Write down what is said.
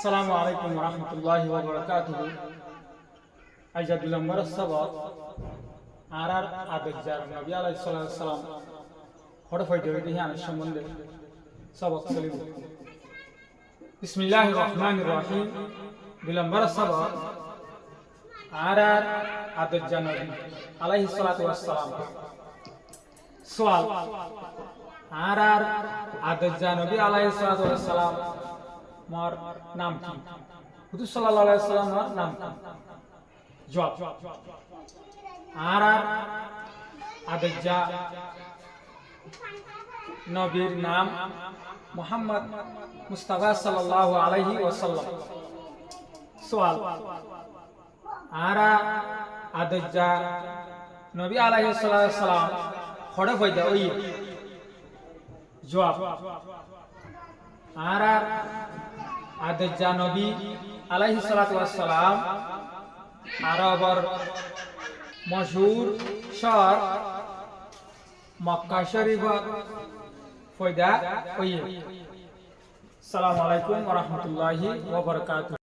আসসালামু আলাইকুম ওয়া রাহমাতুল্লাহি ওয়া বারাকাতুহু। আইজা দুই নম্বর সবক আর আবেজার নবী আলাইহিস সালাম হড় ফাইতে হইতে হিয়ানের সম্বন্ধে সবক চলিব। বিসমিল্লাহির রহমানির রহিম। দুই নম্বর সবক আর আবেজার নবী আলাইহিস সালাম। সওয়াল আর আবেজার নবী আলাইহিস সালাম মার নাম কি? হুজুর সাল্লাল্লাহু আলাইহি ওয়াসাল্লামের নাম কি? জবাব আর আবেজা নবীর নাম মুহাম্মদ মুস্তাফা সাল্লাল্লাহু আলাইহি ওয়াসাল্লাম। সওয়াল আর আবেজা নবী আলাইহিস সালাম খড়ে পয়দা ওই। জবাব আর আদেজা নবী আলাইহিস সালাম আরবর মশহুর শহর মক্কা শরীফ পয়দা হইয়ে। আসসালামু আলাইকুম ওয়া রাহমাতুল্লাহি ওয়া বারাকাতুহু।